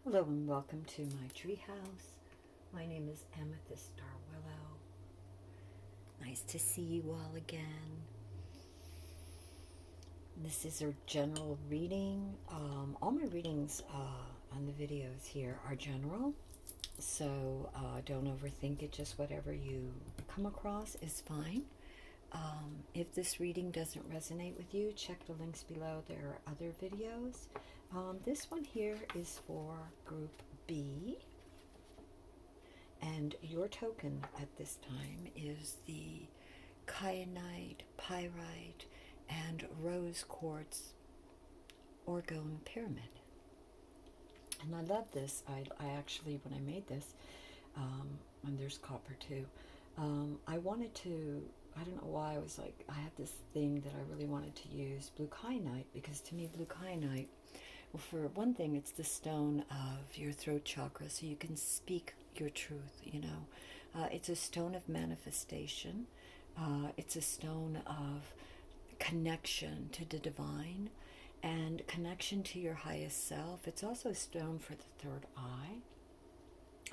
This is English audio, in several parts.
Hello and welcome to my treehouse. My name is Amethyst Starwillow. Nice to see you all again. This is our general reading. All my readings on the videos here are general, so don't overthink it. Just whatever you come across is fine. If this reading doesn't resonate with you, check the links below. There are other videos. This one here is for Group B, and your token at this time is the Kyanite, Pyrite, and Rose Quartz Orgone Pyramid. And I love this. I actually, when I made this, and there's copper too, I wanted to, I don't know why, I was like, I had this thing that I really wanted to use, blue kyanite, because to me, blue kyanite, well, for one thing, it's the stone of your throat chakra, so you can speak your truth, you know. It's a stone of manifestation. It's a stone of connection to the divine and connection to your highest self. It's also a stone for the third eye.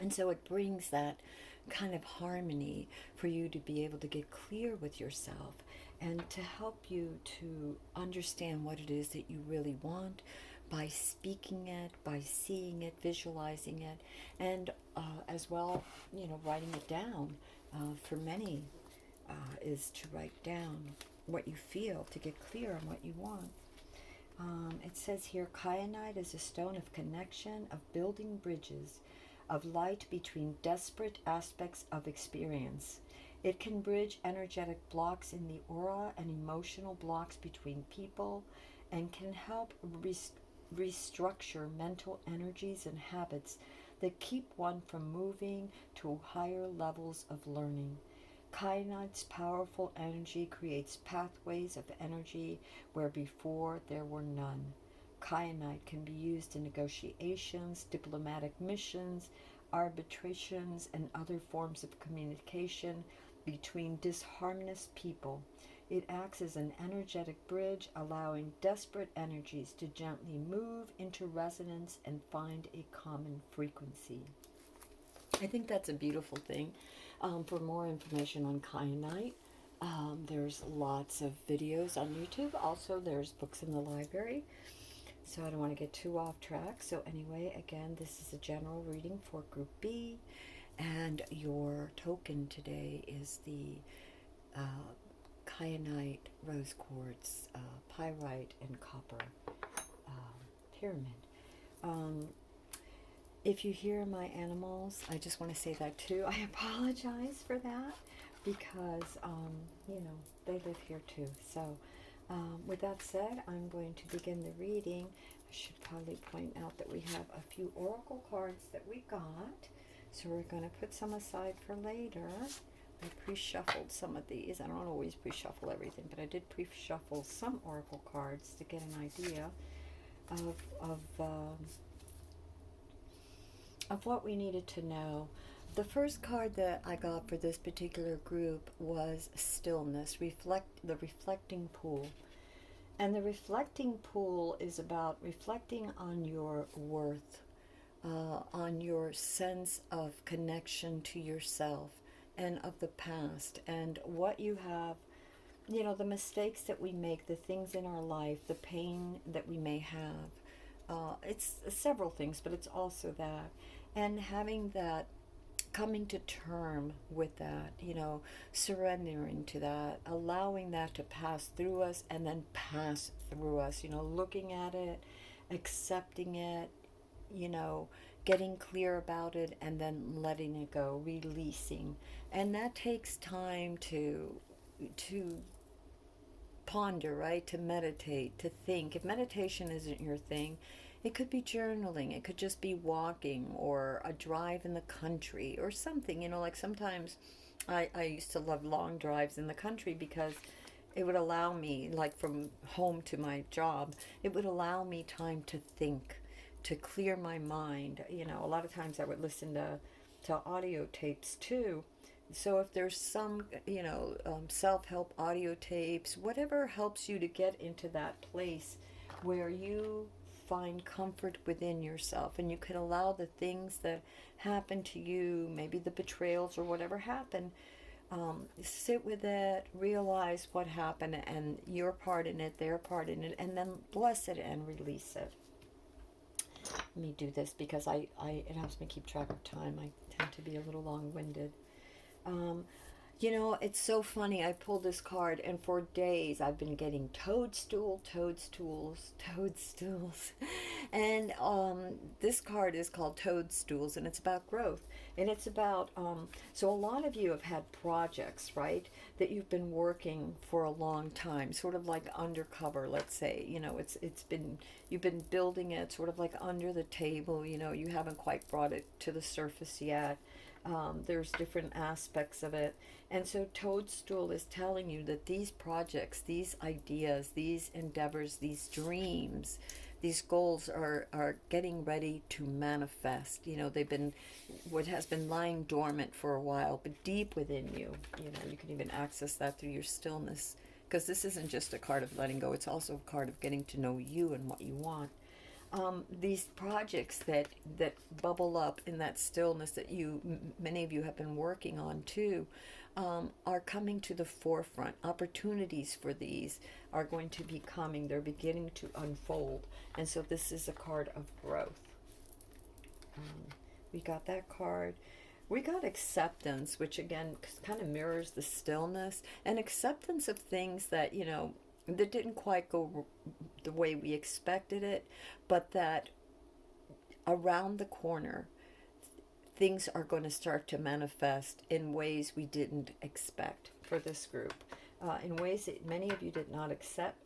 And so it brings that kind of harmony for you to be able to get clear with yourself and to help you to understand what it is that you really want by speaking it, by seeing it, visualizing it, and as well, you know, writing it down. For many, is to write down what you feel to get clear on what you want. It says here, kyanite is a stone of connection, of building bridges, of light between disparate aspects of experience. It can bridge energetic blocks in the aura and emotional blocks between people, and can help restructure mental energies and habits that keep one from moving to higher levels of learning. Kyanite's powerful energy creates pathways of energy where before there were none. Kyanite can be used in negotiations, diplomatic missions, arbitrations, and other forms of communication between disharmonious people. It acts as an energetic bridge, allowing disparate energies to gently move into resonance and find a common frequency. I think that's a beautiful thing. For more information on kyanite, there's lots of videos on YouTube. Also, there's books in the library. So I don't want to get too off track. So anyway, again, this is a general reading for Group B. And your token today is the kyanite, rose quartz, pyrite, and copper pyramid. If you hear my animals, I just want to say that too. I apologize for that because, you know, they live here too. So with that said, I'm going to begin the reading. I should probably point out that we have a few oracle cards that we got. So we're going to put some aside for later. I pre-shuffled some of these. I don't always pre-shuffle everything, but I did pre-shuffle some oracle cards to get an idea of what we needed to know. The first card that I got for this particular group was stillness, the reflecting pool. And the reflecting pool is about reflecting on your worth, on your sense of connection to yourself and of the past, and what you have, you know, the mistakes that we make, the things in our life, the pain that we may have. It's several things, but it's also that. And having that, coming to term with that, you know, surrendering to that, allowing that to pass through us and then pass through us, you know, looking at it, accepting it, you know, getting clear about it, and then letting it go, releasing. And that takes time to ponder, right? To meditate, to think. If meditation isn't your thing, it could be journaling, it could just be walking or a drive in the country or something, you know, like sometimes I used to love long drives in the country because it would allow me, like from home to my job, it would allow me time to think, to clear my mind. You know, a lot of times I would listen to audio tapes too. So if there's some, you know, self-help audio tapes, whatever helps you to get into that place where you find comfort within yourself, and you can allow the things that happen to you, maybe the betrayals or whatever happened, sit with it, realize what happened and your part in it, their part in it, and then bless it and release it. Let me do this because it helps me keep track of time. I tend to be a little long-winded. You know, it's so funny. I pulled this card, and for days I've been getting toadstools. And this card is called Toadstools, and it's about growth. And it's about, so a lot of you have had projects, right, that you've been working for a long time, sort of like undercover, let's say. You know, you've been building it sort of like under the table. You know, you haven't quite brought it to the surface yet. There's different aspects of it. And so Toadstool is telling you that these projects, these ideas, these endeavors, these dreams, these goals are getting ready to manifest. You know, they've been, what has been lying dormant for a while, but deep within you. You know, you can even access that through your stillness. Because this isn't just a card of letting go, it's also a card of getting to know you and what you want. These projects that bubble up in that stillness that many of you have been working on too, are coming to the forefront. Opportunities for these are going to be coming. They're beginning to unfold. And so this is a card of growth. We got that card. We got acceptance, which again kind of mirrors the stillness, and acceptance of things that, you know, that didn't quite go the way we expected it, but that around the corner, things are going to start to manifest in ways we didn't expect for this group, in ways that many of you did not expect,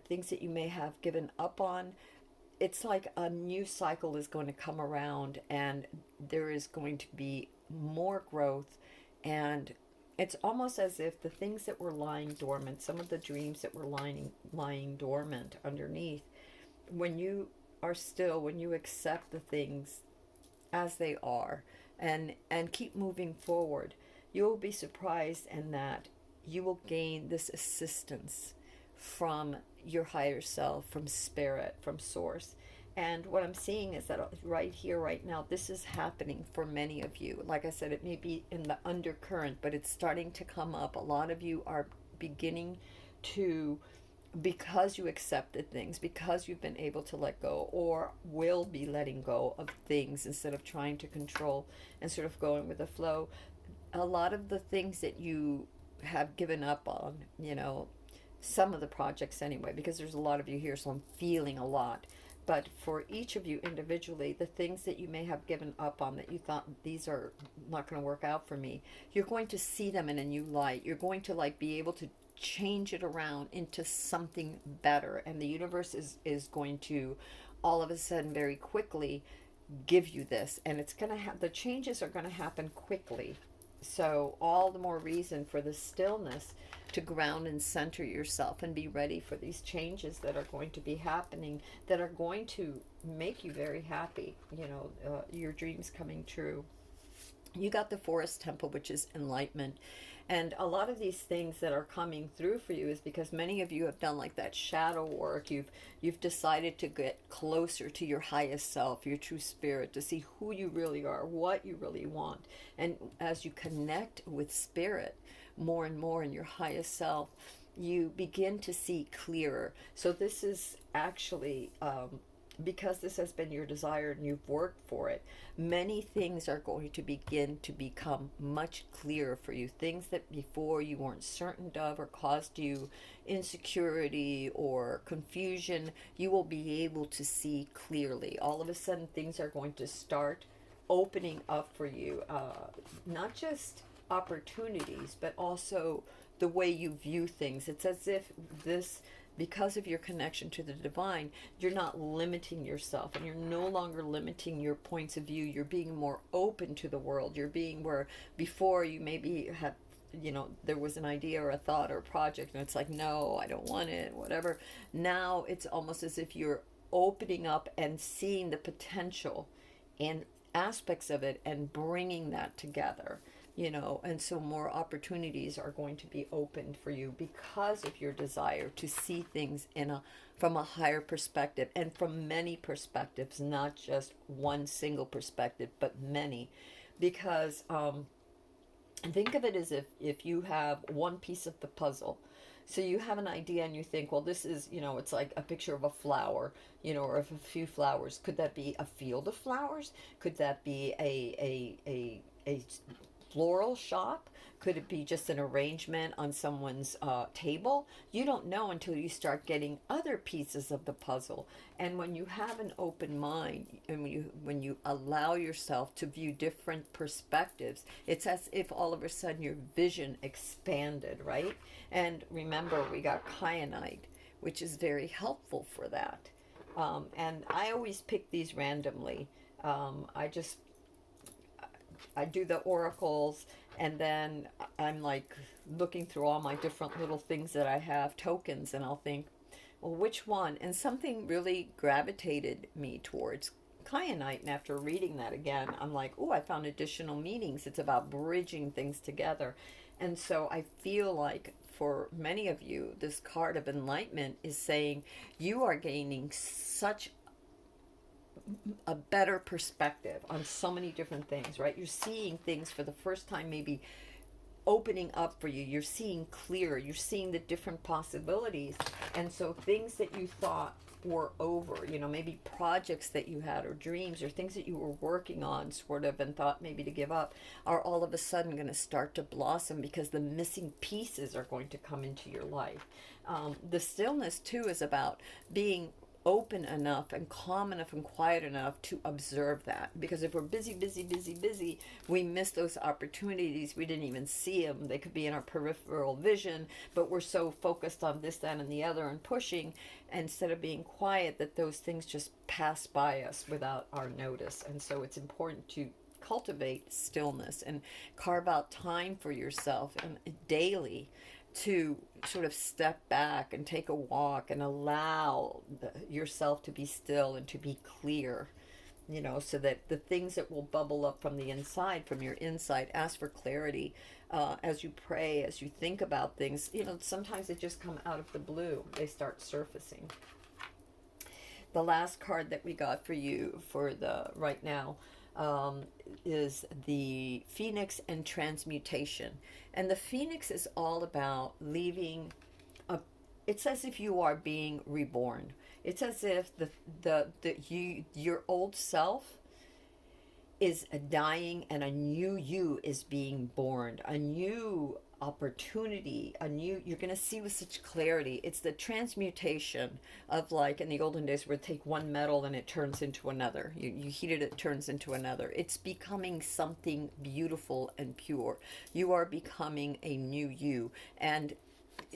things that you may have given up on. It's like a new cycle is going to come around, and there is going to be more growth, and it's almost as if the things that were lying dormant, some of the dreams that were lying dormant underneath, when you are still, when you accept the things as they are and keep moving forward, you will be surprised in that you will gain this assistance from your higher self, from spirit, from source. And what I'm seeing is that right here, right now, this is happening for many of you. Like I said, it may be in the undercurrent, but it's starting to come up. A lot of you are beginning to, because you accepted things, because you've been able to let go, or will be letting go of things instead of trying to control and sort of going with the flow. A lot of the things that you have given up on, you know, some of the projects anyway, because there's a lot of you here, so I'm feeling a lot. But for each of you individually, the things that you may have given up on that you thought these are not going to work out for me, you're going to see them in a new light. You're going to like be able to change it around into something better. And the universe is going to all of a sudden very quickly give you this. And it's going to have, the changes are going to happen quickly. So all the more reason for the stillness to ground and center yourself and be ready for these changes that are going to be happening, that are going to make you very happy, you know, your dreams coming true. You got the Forest Temple, which is enlightenment. And a lot of these things that are coming through for you is because many of you have done like that shadow work. You've decided to get closer to your highest self, your true spirit, to see who you really are, what you really want. And as you connect with spirit more and more in your highest self, you begin to see clearer. So this is actually, because this has been your desire and you've worked for it, many things are going to begin to become much clearer for you. Things that before you weren't certain of or caused you insecurity or confusion, you will be able to see clearly. All of a sudden, things are going to start opening up for you, not just opportunities, but also the way you view things. It's as if this, because of your connection to the divine, you're not limiting yourself, and you're no longer limiting your points of view. You're being more open to the world. You're being where before you maybe had, you know, there was an idea or a thought or a project and it's like, no, I don't want it, whatever. Now it's almost as if you're opening up and seeing the potential and aspects of it and bringing that together. you know, and so more opportunities are going to be opened for you because of your desire to see things in a from a higher perspective, and from many perspectives, not just one single perspective, but many. Because think of it as if you have one piece of the puzzle. So you have an idea and you think, well, this is, you know, it's like a picture of a flower, you know, or of a few flowers. Could that be a field of flowers? Could that be a floral shop? Could it be just an arrangement on someone's table? You don't know until you start getting other pieces of the puzzle. And when you have an open mind, and when you allow yourself to view different perspectives, it's as if all of a sudden your vision expanded, right? And remember, we got kyanite, which is very helpful for that. And I always pick these randomly. I do the oracles, and then I'm like looking through all my different little things that I have, tokens, and I'll think, well, which one? And something really gravitated me towards kyanite. And after reading that again, I'm like, oh, I found additional meanings. It's about bridging things together. And so I feel like for many of you, this card of enlightenment is saying you are gaining such a better perspective on so many different things, right? You're seeing things for the first time, maybe opening up for you. You're seeing clear. You're seeing the different possibilities. And so things that you thought were over, you know, maybe projects that you had or dreams or things that you were working on sort of and thought maybe to give up, are all of a sudden going to start to blossom because the missing pieces are going to come into your life. The stillness too is about being open enough and calm enough and quiet enough to observe that, because if we're busy, we miss those opportunities. We didn't even see them. They could be in our peripheral vision, but we're so focused on this, that, and the other and pushing instead of being quiet that those things just pass by us without our notice. And so it's important to cultivate stillness and carve out time for yourself and daily to sort of step back and take a walk and allow yourself to be still and to be clear, you know, so that the things that will bubble up from the inside, from your inside, ask for clarity as you pray, as you think about things. You know, sometimes they just come out of the blue. They start surfacing. The last card that we got for you for the right now is the Phoenix and Transmutation. And the Phoenix is all about leaving it's as if you are being reborn. It's as if your old self is dying and a new you is being born. A new opportunity, you're going to see with such clarity. It's the transmutation of, like in the olden days where take one metal and it turns into another. You heat it, it turns into another. It's becoming something beautiful and pure. You are becoming a new you, and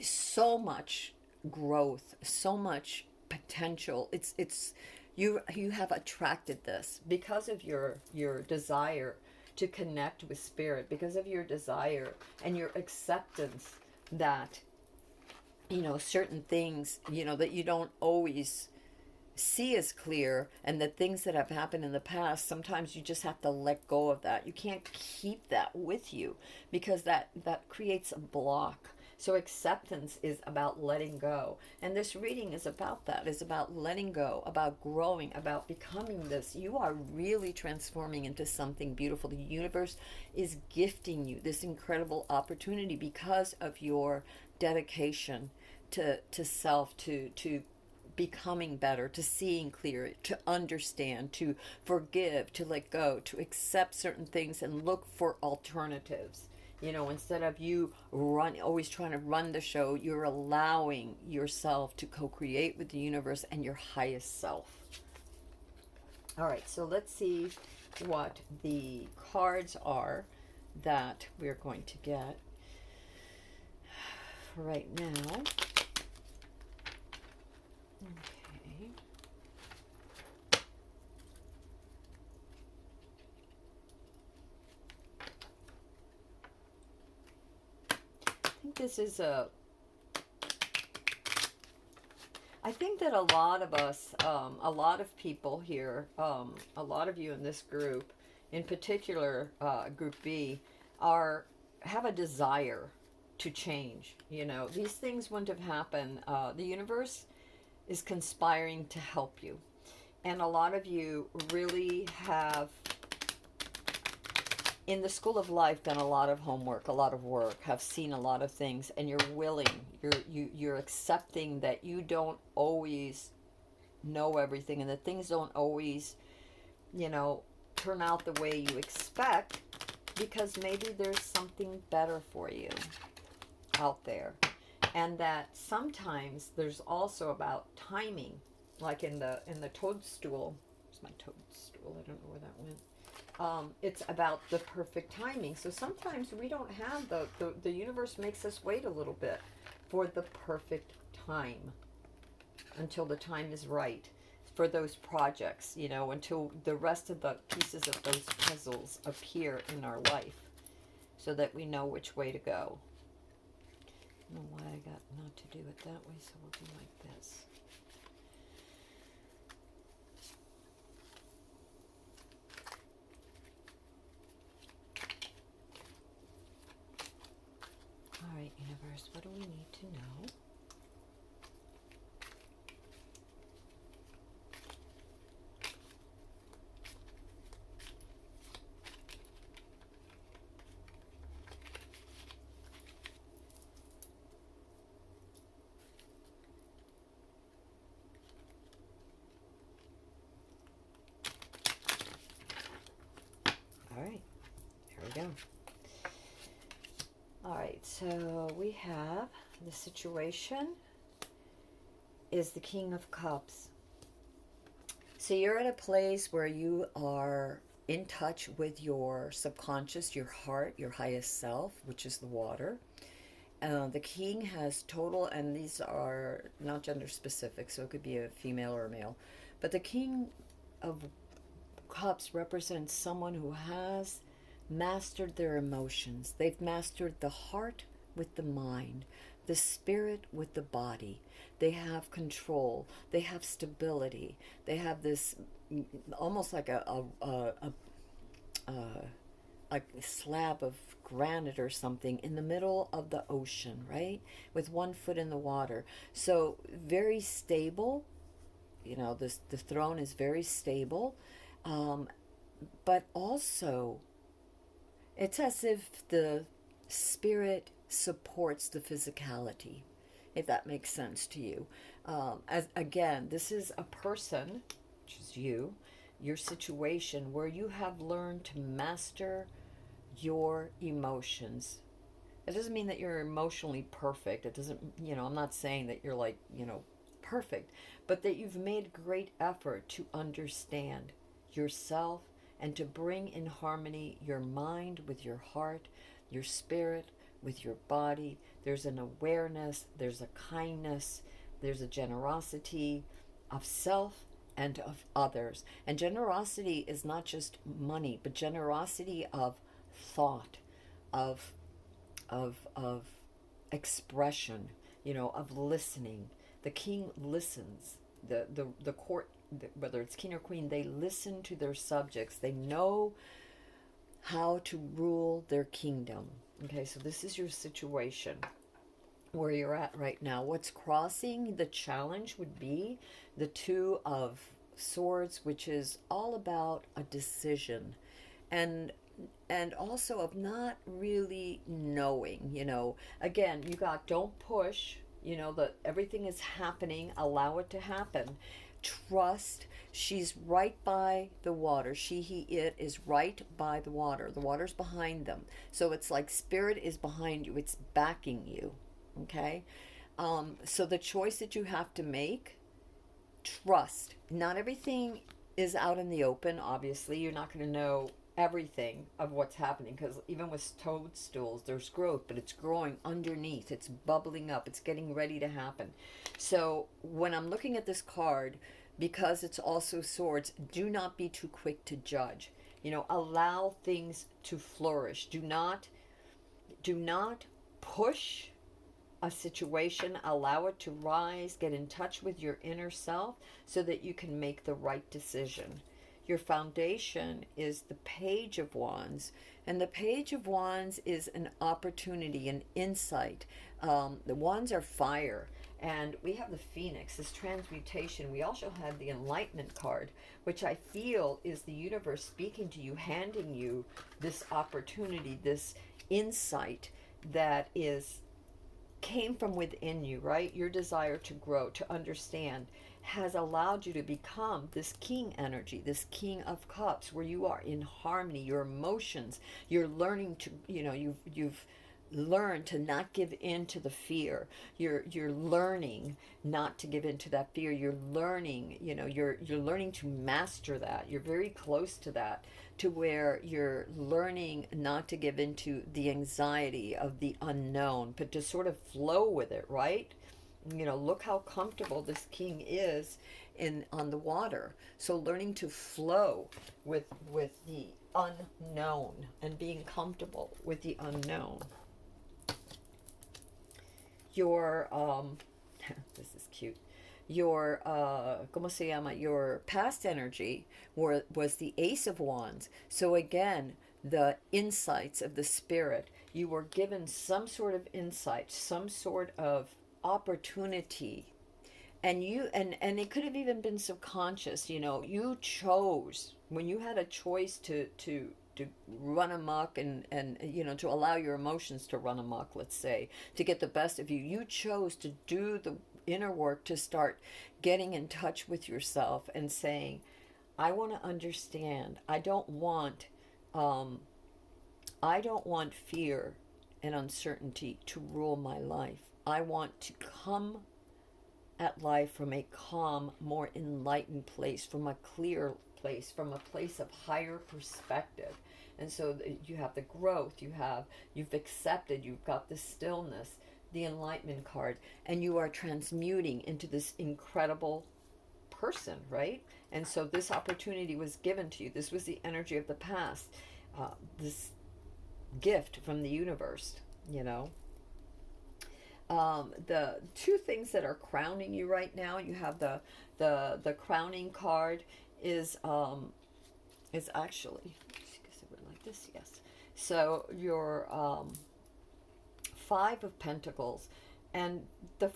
so much growth, so much potential. It's you have attracted this because of your desire to connect with spirit, because of your desire and your acceptance that, you know, certain things, you know, that you don't always see as clear, and the things that have happened in the past, sometimes you just have to let go of that. You can't keep that with you because that creates a block. So acceptance is about letting go. And this reading is about that. It's about letting go, about growing, about becoming this. You are really transforming into something beautiful. The universe is gifting you this incredible opportunity because of your dedication to self, to becoming better, to seeing clear, to understand, to forgive, to let go, to accept certain things and look for alternatives. You know, instead of you always trying to run the show, you're allowing yourself to co-create with the universe and your highest self. All right, so let's see what the cards are that we're going to get for right now. Okay. This is I think that a lot of us, a lot of people here, a lot of you in this group, in particular Group B, have a desire to change. These things wouldn't have happened. The universe is conspiring to help you. And a lot of you really have, in the school of life, done a lot of homework, a lot of work, have seen a lot of things, and you're willing, you're accepting that you don't always know everything, and that things don't always, turn out the way you expect, because maybe there's something better for you out there. And that sometimes there's also about timing, like in the toadstool. Where's my toadstool? I don't know where that went. It's about the perfect timing. So sometimes we don't have the universe makes us wait a little bit for the perfect time, until the time is right for those projects, until the rest of the pieces of those puzzles appear in our life, so that we know which way to go. I don't know why I got not to do it that way, so we'll do like this. All right, universe, what do we need to know? All right, here we go. All right, so we have the situation is the King of Cups. So you're at a place where you are in touch with your subconscious, your heart, your highest self, which is the water. The king has total, and these are not gender specific, so it could be a female or a male. But the King of Cups represents someone who has mastered their emotions. They've mastered the heart with the mind, the spirit with the body. They have control. They have stability. They have this almost like a slab of granite or something in the middle of the ocean, right? With one foot in the water. So very stable. The throne is very stable. But also, it's as if the spirit supports the physicality, if that makes sense to you. As again, this is a person, which is you, your situation where you have learned to master your emotions. It doesn't mean that you're emotionally perfect. It doesn't, I'm not saying that you're like, perfect, but that you've made great effort to understand yourself and to bring in harmony your mind with your heart, your spirit with your body. There's an awareness, there's a kindness, there's a generosity of self and of others. And generosity is not just money, but generosity of thought, of of expression, of listening. The king listens. The court, whether it's king or queen, they listen to their subjects. They know how to rule their kingdom. Okay, so this is your situation where you're at right now. What's crossing the challenge would be the Two of Swords, which is all about a decision, and also of not really knowing. Again, you got don't push. That everything is happening, allow it to happen. Trust. She's right by the water. It is right by the water. The water's behind them, so it's like spirit is behind you, it's backing you. Okay. So the choice that you have to make, trust. Not everything is out in the open. Obviously, you're not going to know everything of what's happening, because even with toadstools, there's growth, but it's growing underneath, it's bubbling up, it's getting ready to happen. So when I'm looking at this card, because it's also swords, do not be too quick to judge. Allow things to flourish. Do not push a situation. Allow it to rise. Get in touch with your inner self so that you can make the right decision. your foundation is the Page of Wands. And the Page of Wands is an opportunity, an insight. The wands are fire. And we have the Phoenix, this transmutation. We also have the Enlightenment card, which I feel is the universe speaking to you, handing you this opportunity, this insight that came from within you, right? Your desire to grow, to understand, has allowed you to become this king energy, this king of cups, where you are in harmony, your emotions, you're learning to, you've learned to not give in to the fear. You're learning not to give in to that fear. You're learning, you're learning to master that. You're very close to that, to where you're learning not to give into the anxiety of the unknown, but to sort of flow with it, right? Look how comfortable this king is on the water. So learning to flow with the unknown and being comfortable with the unknown. Your this is cute. Your ¿cómo se llama? Your past energy was the Ace of Wands. So again, the insights of the spirit. You were given some sort of insight, some sort of opportunity, and it could have even been subconscious. You chose, when you had a choice to run amok and to allow your emotions to run amok, let's say, to get the best of you. You chose to do the inner work, to start getting in touch with yourself and saying, I want to understand. I don't want fear and uncertainty to rule my life. I want to come at life from a calm, more enlightened place, from a clear place, from a place of higher perspective. And so you have the growth, you've accepted, you've got the stillness, the Enlightenment card, and you are transmuting into this incredible person, right? And so this opportunity was given to you. This was the energy of the past, this gift from the universe, the two things that are crowning you right now, you have the crowning card is actually, like this, yes. So your Five of Pentacles, and this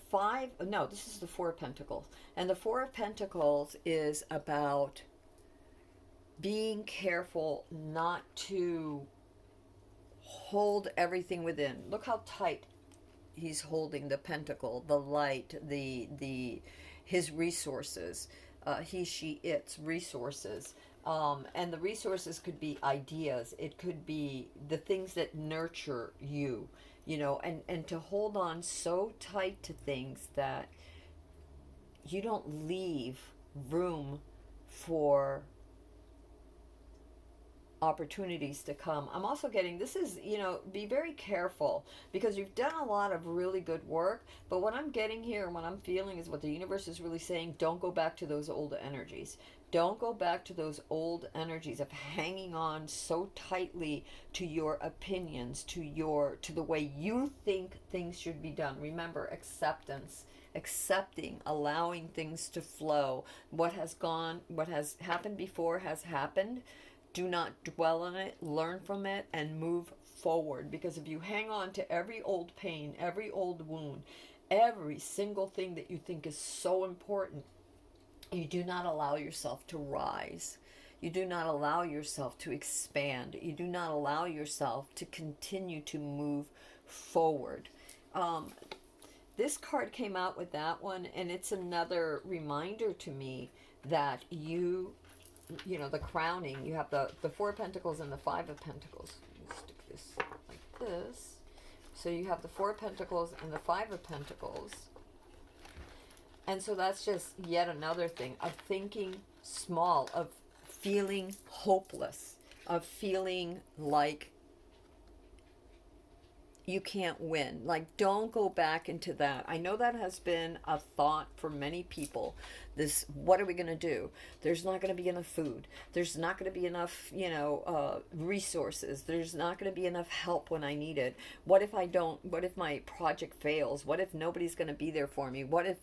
is the Four of Pentacles, and the Four of Pentacles is about being careful not to hold everything within. Look how tight he's holding the pentacle, the light, his resources, he, she, its resources. And the resources could be ideas. It could be the things that nurture you, and to hold on so tight to things that you don't leave room for opportunities to come. I'm also getting, this is, be very careful, because you've done a lot of really good work, but what I'm getting here and what I'm feeling is what the universe is really saying: don't go back to those old energies. Don't go back to those old energies of hanging on so tightly to your opinions, to the way you think things should be done. Remember, acceptance, accepting, allowing things to flow. What has happened before has happened. Do not dwell on it, learn from it, and move forward. Because if you hang on to every old pain, every old wound, every single thing that you think is so important, you do not allow yourself to rise. You do not allow yourself to expand. You do not allow yourself to continue to move forward. This card came out with that one, and it's another reminder to me that the crowning, you have the Four of Pentacles and the Five of Pentacles. Let me stick this like this. So you have the Four of Pentacles and the Five of Pentacles. And so that's just yet another thing of thinking small, of feeling hopeless, of feeling like you can't win. Like, don't go back into that. I know that has been a thought for many people. This, what are we going to do? There's not going to be enough food. There's not going to be enough, resources. There's not going to be enough help when I need it. What if I don't? What if my project fails? What if nobody's going to be there for me? What if,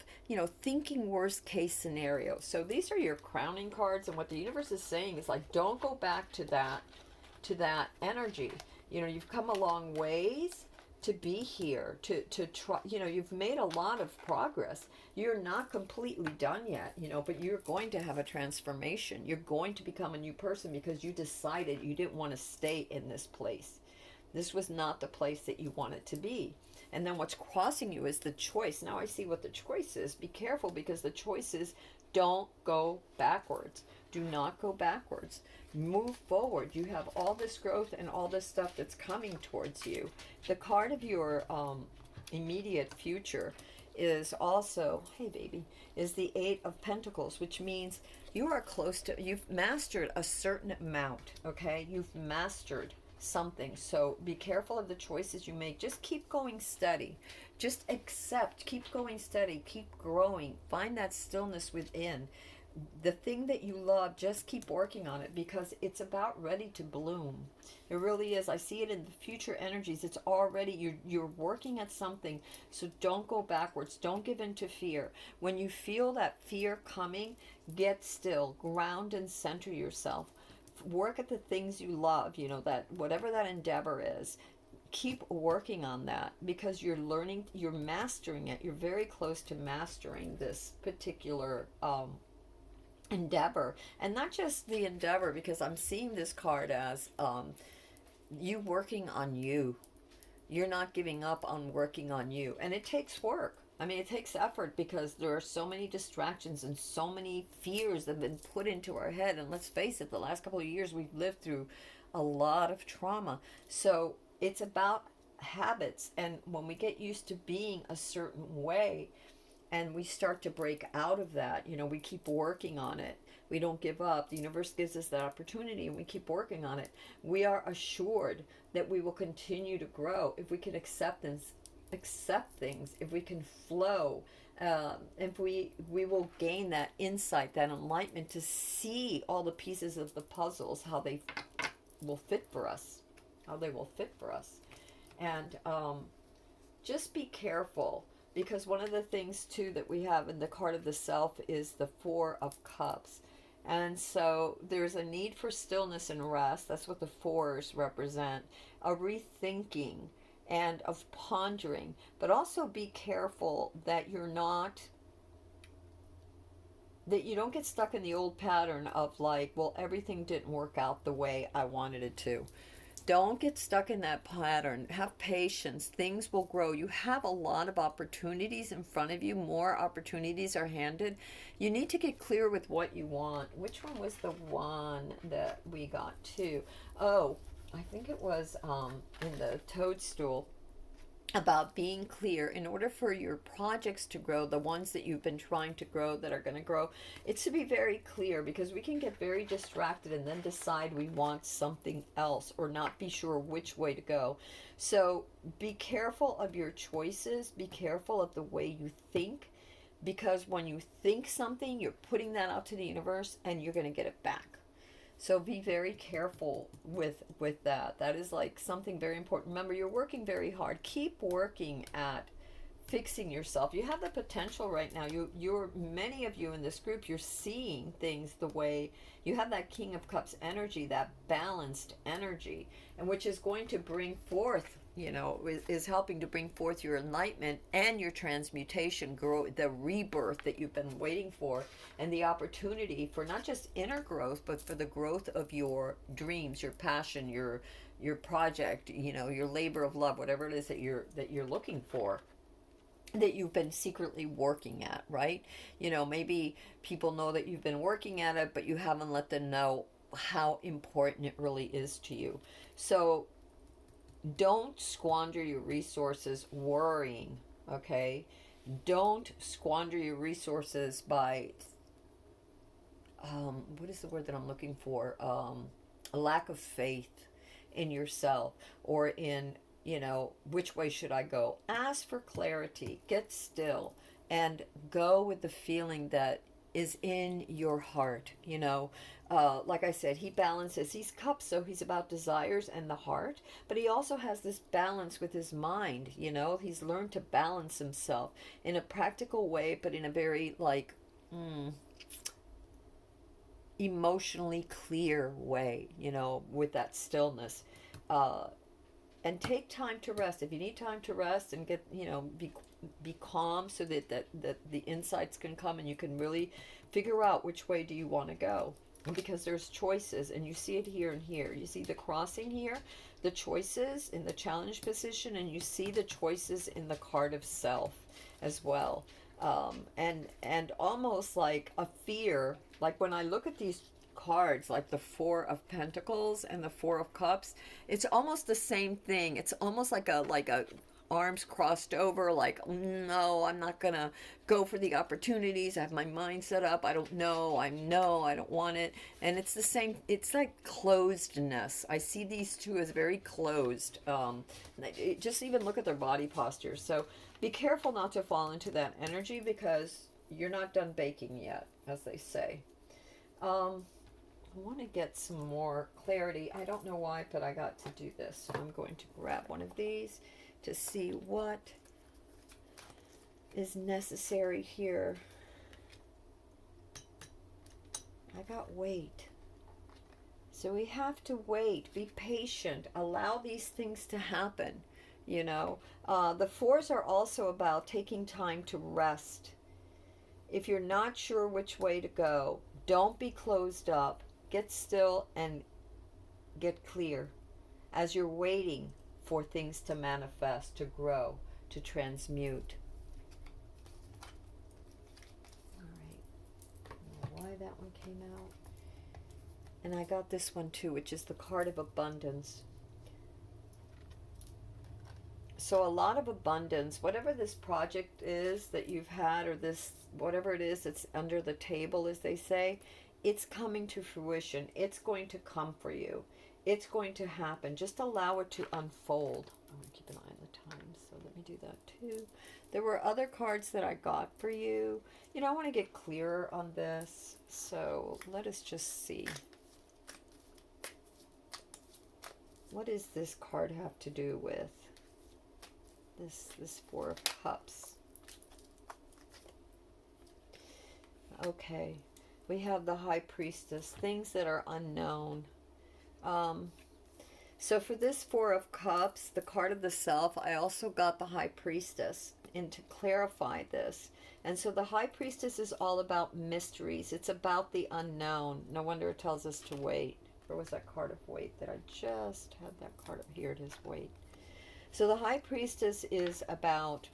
thinking worst case scenario. So these are your crowning cards, and what the universe is saying is like, don't go back to that energy. You've come a long ways to be here, to try. You've made a lot of progress. You're not completely done yet, but you're going to have a transformation. You're going to become a new person because you decided you didn't want to stay in this place. This was not the place that you wanted to be. And then what's crossing you is the choice. Now I see what the choice is. Be careful, because the choice is, don't go backwards. Do not go backwards. Move forward. You have all this growth and all this stuff that's coming towards you. The card of your immediate future is also, hey baby, is the Eight of Pentacles, which means you are close to, you've mastered a certain amount, okay? You've mastered something. So be careful of the choices you make. Just keep going steady. Just accept. Keep going steady. Keep growing. Find that stillness within. The thing that you love, just keep working on it, because it's about ready to bloom. It really is. I see it in the future energies. It's already, you're working at something. So don't go backwards. Don't give in to fear. When you feel that fear coming, get still, ground and center yourself. Work at the things you love, that whatever that endeavor is. Keep working on that, because you're learning, you're mastering it. You're very close to mastering this particular endeavor. And not just the endeavor, because I'm seeing this card as you working on you. You're not giving up on working on you. And it takes work. I mean, it takes effort, because there are so many distractions and so many fears that have been put into our head. And let's face it, the last couple of years we've lived through a lot of trauma. So it's about habits. And when we get used to being a certain way, and we start to break out of that, we keep working on it. We don't give up. The universe gives us that opportunity, and we keep working on it. We are assured that we will continue to grow if we can accept things, if we can flow, if we will gain that insight, that enlightenment, to see all the pieces of the puzzles, how they will fit for us, and just be careful. Because one of the things, too, that we have in the card of the self is the Four of Cups. And so there's a need for stillness and rest. That's what the fours represent. A rethinking and of pondering. But also be careful that you don't get stuck in the old pattern of like, well, everything didn't work out the way I wanted it to. Don't get stuck in that pattern. Have patience. Things will grow. You have a lot of opportunities in front of you. More opportunities are handed. You need to get clear with what you want. Which one was the one that we got to? Oh, I think it was in the toadstool, about being clear. In order for your projects to grow, the ones that you've been trying to grow, that are going to grow, it's to be very clear, because we can get very distracted and then decide we want something else, or not be sure which way to go. So be careful of your choices. Be careful of the way you think, because when you think something, you're putting that out to the universe, and you're going to get it back. So be very careful with that. That is like something very important. Remember, you're working very hard. Keep working at fixing yourself. You have the potential right now. You're many of you in this group, you're seeing things the way you have, that King of Cups energy, that balanced energy, and which is going to bring forth, is helping to bring forth your enlightenment and your transmutation, grow, the rebirth that you've been waiting for, and the opportunity for not just inner growth, but for the growth of your dreams, your passion, your project, your labor of love, whatever it is that you're looking for, that you've been secretly working at, right? Maybe people know that you've been working at it, but you haven't let them know how important it really is to you. So don't squander your resources worrying, okay? Don't squander your resources by, what is the word that I'm looking for? A lack of faith in yourself, or in you know, which way should I go? Ask for clarity, get still, and go with the feeling that is in your heart, you know. Like I said, he balances, he's cup, so he's about desires and the heart, but he also has this balance with his mind, you know. He's learned to balance himself in a practical way, but in a very, like, emotionally clear way, you know, with that stillness. And take time to rest. If you need time to rest and get, you know, be calm so that the insights can come and you can really figure out which way do you want to go. And because there's choices, and you see it here and here. You see the crossing here, the choices in the challenge position, and you see the choices in the card of self as well. And almost like a fear, like when I look at these cards, like the Four of Pentacles and the Four of Cups, it's almost the same thing. It's almost like a arms crossed over, like, no, I'm not gonna go for the opportunities. I have my mind set up. I don't know. I don't want it. And it's the same. It's like closedness. I see these two as very closed. Just even look at their body posture. So be careful not to fall into that energy, because you're not done baking yet, as they say. I want to get some more clarity. I don't know why, but I got to do this. So I'm going to grab one of these to see what is necessary here. I got wait. So we have to wait, be patient, allow these things to happen, you know. The fours are also about taking time to rest. If you're not sure which way to go, don't be closed up. Get still and get clear as you're waiting for things to manifest, to grow, to transmute. All right. I don't know why that one came out. And I got this one too, which is the card of abundance. So a lot of abundance, whatever this project is that you've had, or this, whatever it is that's under the table, as they say, it's coming to fruition. It's going to come for you. It's going to happen. Just allow it to unfold. I'm going to keep an eye on the time, so let me do that too. There were other cards that I got for you. You know, I want to get clearer on this, so let us just see. What does this card have to do with this Four of Cups? Okay. We have the High Priestess, things that are unknown. So for this Four of Cups, the card of the Self, I also got the High Priestess, and to clarify this. And so the High Priestess is all about mysteries. It's about the unknown. No wonder it tells us to wait. Where was that card of wait that I just had? That card, here it is, wait. So the High Priestess is about,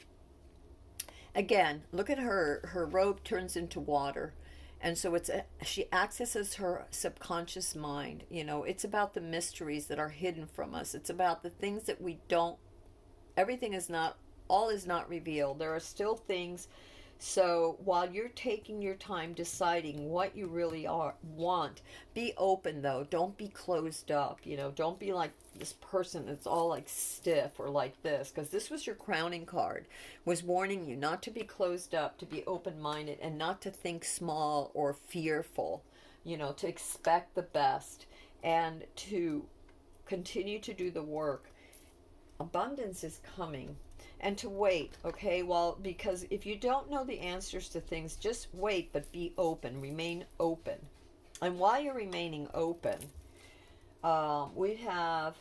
again, look at her. Her robe turns into water. And so she accesses her subconscious mind. You know, it's about the mysteries that are hidden from us. It's about the things that we don't, everything is not, all is not revealed. There are still things. So while you're taking your time deciding what you really want, be open though. Don't be closed up. You know, don't be like this person that's all like stiff or like this, because this was your crowning card, was warning you not to be closed up, to be open-minded, and not to think small or fearful, you know, to expect the best and to continue to do the work. Abundance is coming. And to wait, okay? Well, because if you don't know the answers to things, just wait, but be open. Remain open. And while you're remaining open, we have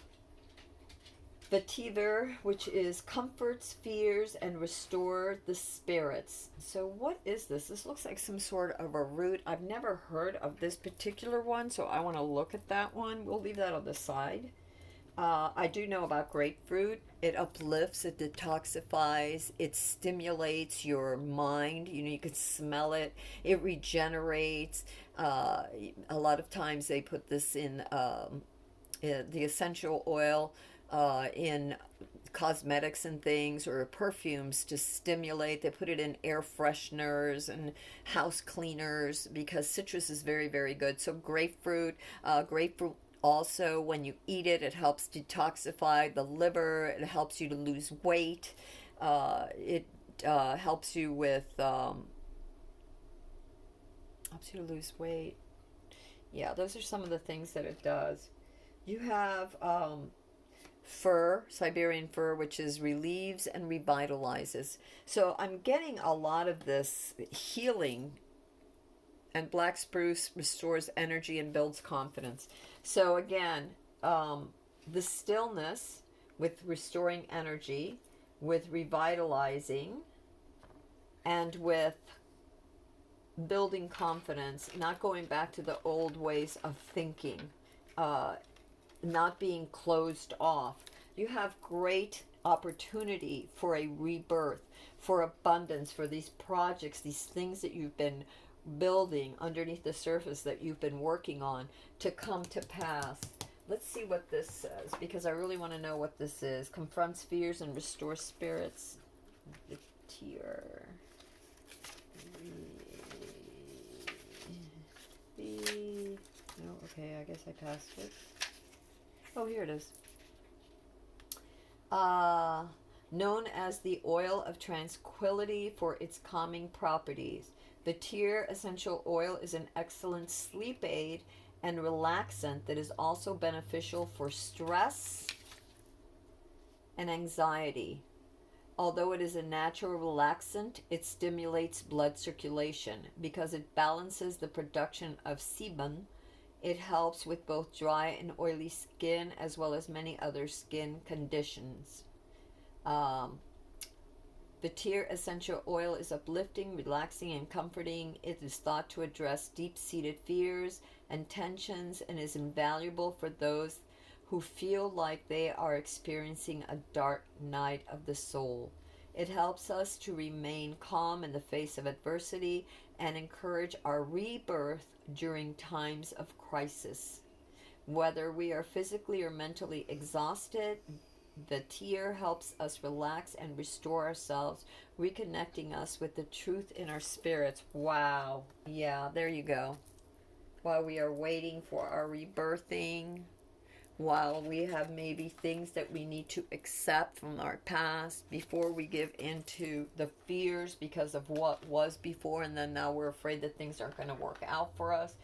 the Vetiver, which is comforts, fears, and restore the spirits. So what is this? This looks like some sort of a root. I've never heard of this particular one, so I want to look at that one. We'll leave that on the side. I do know about grapefruit. It uplifts, it detoxifies, it stimulates your mind. You know, you can smell it. It regenerates. A lot of times they put this in the essential oil in cosmetics and things, or perfumes to stimulate. They put it in air fresheners and house cleaners because citrus is very, very good. So grapefruit also, when you eat it, it helps detoxify the liver. It helps you to lose weight. It helps you with helps you to lose weight. Yeah, those are some of the things that it does. You have fir, Siberian fir, which is relieves and revitalizes. So I'm getting a lot of this healing, and black spruce restores energy and builds confidence. So again, the stillness with restoring energy, with revitalizing, and with building confidence, not going back to the old ways of thinking, not being closed off. You have great opportunity for a rebirth, for abundance, for these projects, these things that you've been building underneath the surface that you've been working on to come to pass. Let's see what this says, because I really want to know what this is. Confronts fears and restores spirits. The tear. No, okay, I guess I passed it. Oh, here it is. Known as the Oil of Tranquility for its calming properties. The tear essential oil is an excellent sleep aid and relaxant that is also beneficial for stress and anxiety. Although it is a natural relaxant, it stimulates blood circulation because it balances the production of sebum. It helps with both dry and oily skin as well as many other skin conditions. The tear essential oil is uplifting, relaxing, and comforting. It is thought to address deep-seated fears and tensions and is invaluable for those who feel like they are experiencing a dark night of the soul. It helps us to remain calm in the face of adversity and encourage our rebirth during times of crisis. Whether we are physically or mentally exhausted, the tear helps us relax and restore ourselves, reconnecting us with the truth in our spirits. Wow. Yeah, there you go. While we are waiting for our rebirthing, while we have maybe things that we need to accept from our past before we give into the fears because of what was before, and then now we're afraid that things aren't going to work out for us.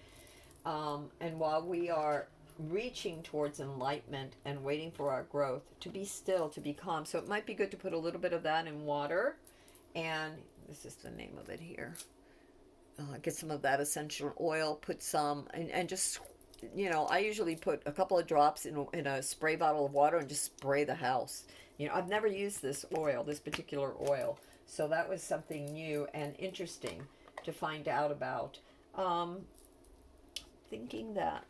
And while we are reaching towards enlightenment and waiting for our growth, to be still, to be calm. So it might be good to put a little bit of that in water, and this is the name of it here. Get some of that essential oil, put some, and just, I usually put a couple of drops in a spray bottle of water and just spray the house. I've never used this oil, this particular oil, so that was something new and interesting to find out about. Thinking that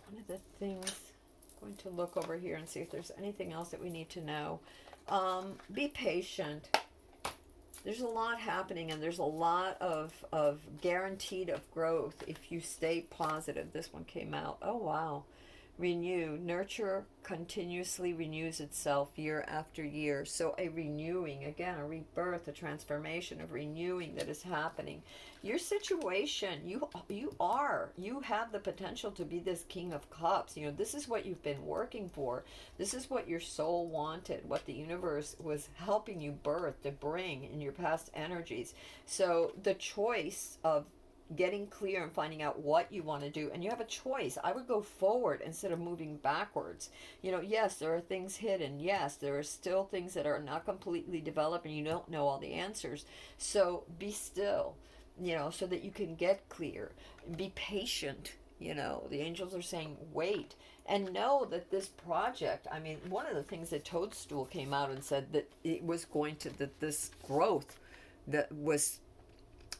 one of the things, I'm going to look over here and see if there's anything else that we need to know. Be patient. There's a lot happening, and there's a lot of guaranteed of growth if you stay positive. This one came out. Oh, wow. Renew. Nurture continuously renews itself year after year. So a renewing, again, a rebirth, a transformation of renewing that is happening. Your situation, you have the potential to be this King of Cups. This is what you've been working for. This is what your soul wanted, what the universe was helping you birth to bring in your past energies. So the choice of getting clear and finding out what you want to do, and you have a choice. I would go forward instead of moving backwards. Yes, there are things hidden. Yes, there are still things that are not completely developed and you don't know all the answers. So be still, so that you can get clear. Be patient. The angels are saying wait, and know that this project, one of the things that Toadstool came out and said that it was going to, that this growth that was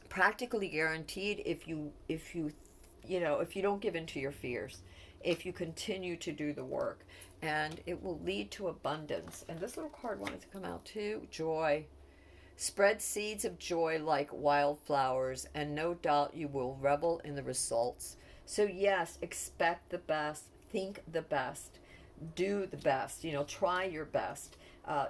practically guaranteed if you don't give in to your fears, if you continue to do the work, and it will lead to abundance. And this little card wanted to come out too. Joy. Spread seeds of joy like wildflowers, and no doubt you will revel in the results. So yes, expect the best, think the best, do the best, try your best.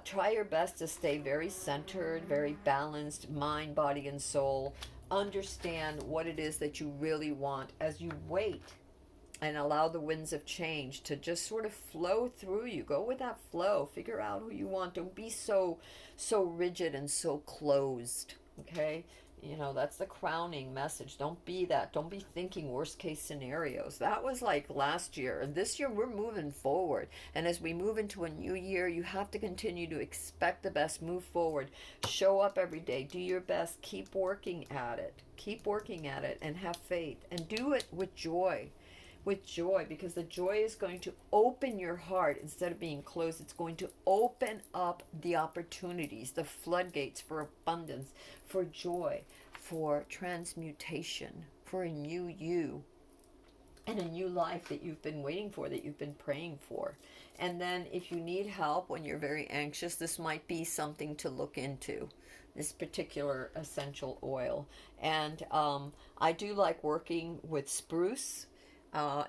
Try your best to stay very centered, very balanced, mind, body, and soul. Understand what it is that you really want as you wait and allow the winds of change to just sort of flow through you. Go with that flow. Figure out who you want. Don't be so rigid and so closed. Okay? You know, that's the crowning message. Don't be that. Don't be thinking worst case scenarios. That was like last year. And this year we're moving forward. And as we move into a new year, you have to continue to expect the best, move forward, show up every day, do your best, keep working at it. Keep working at it and have faith. And do it with joy. With joy, because the joy is going to open your heart instead of being closed. It's going to open up the opportunities, the floodgates for abundance, for joy, for transmutation, for a new you, and a new life that you've been waiting for, that you've been praying for. And then if you need help when you're very anxious, this might be something to look into, this particular essential oil. And I do like working with spruce.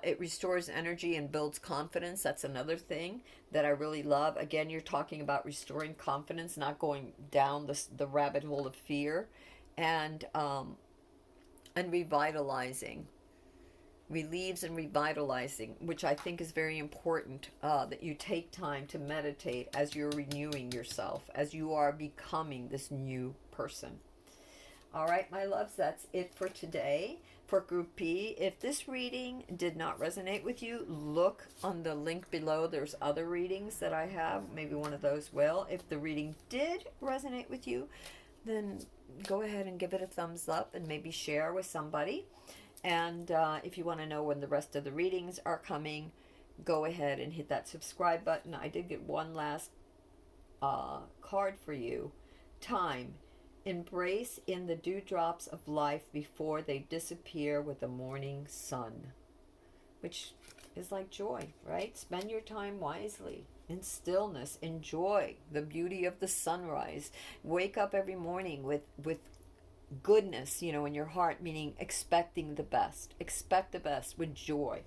It restores energy and builds confidence. That's another thing that I really love. Again, you're talking about restoring confidence, not going down the rabbit hole of fear, and revitalizing. Relieves and revitalizing, which I think is very important, that you take time to meditate as you're renewing yourself, as you are becoming this new person. All right, my loves, that's it for today for Group P. If this reading did not resonate with you, look on the link below. There's other readings that I have. Maybe one of those will. If the reading did resonate with you, then go ahead and give it a thumbs up and maybe share with somebody. And if you want to know when the rest of the readings are coming, go ahead and hit that subscribe button. I did get one last card for you. Time. Embrace in the dewdrops of life before they disappear with the morning sun. Which is like joy, right? Spend your time wisely. In stillness. Enjoy the beauty of the sunrise. Wake up every morning with goodness, you know, in your heart, meaning expecting the best. Expect the best with joy,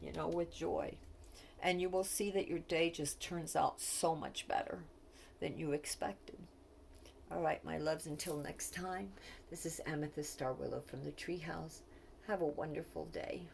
you know, with joy. And you will see that your day just turns out so much better than you expected. All right, my loves, until next time, this is Amethyst Star Willow from the Treehouse. Have a wonderful day.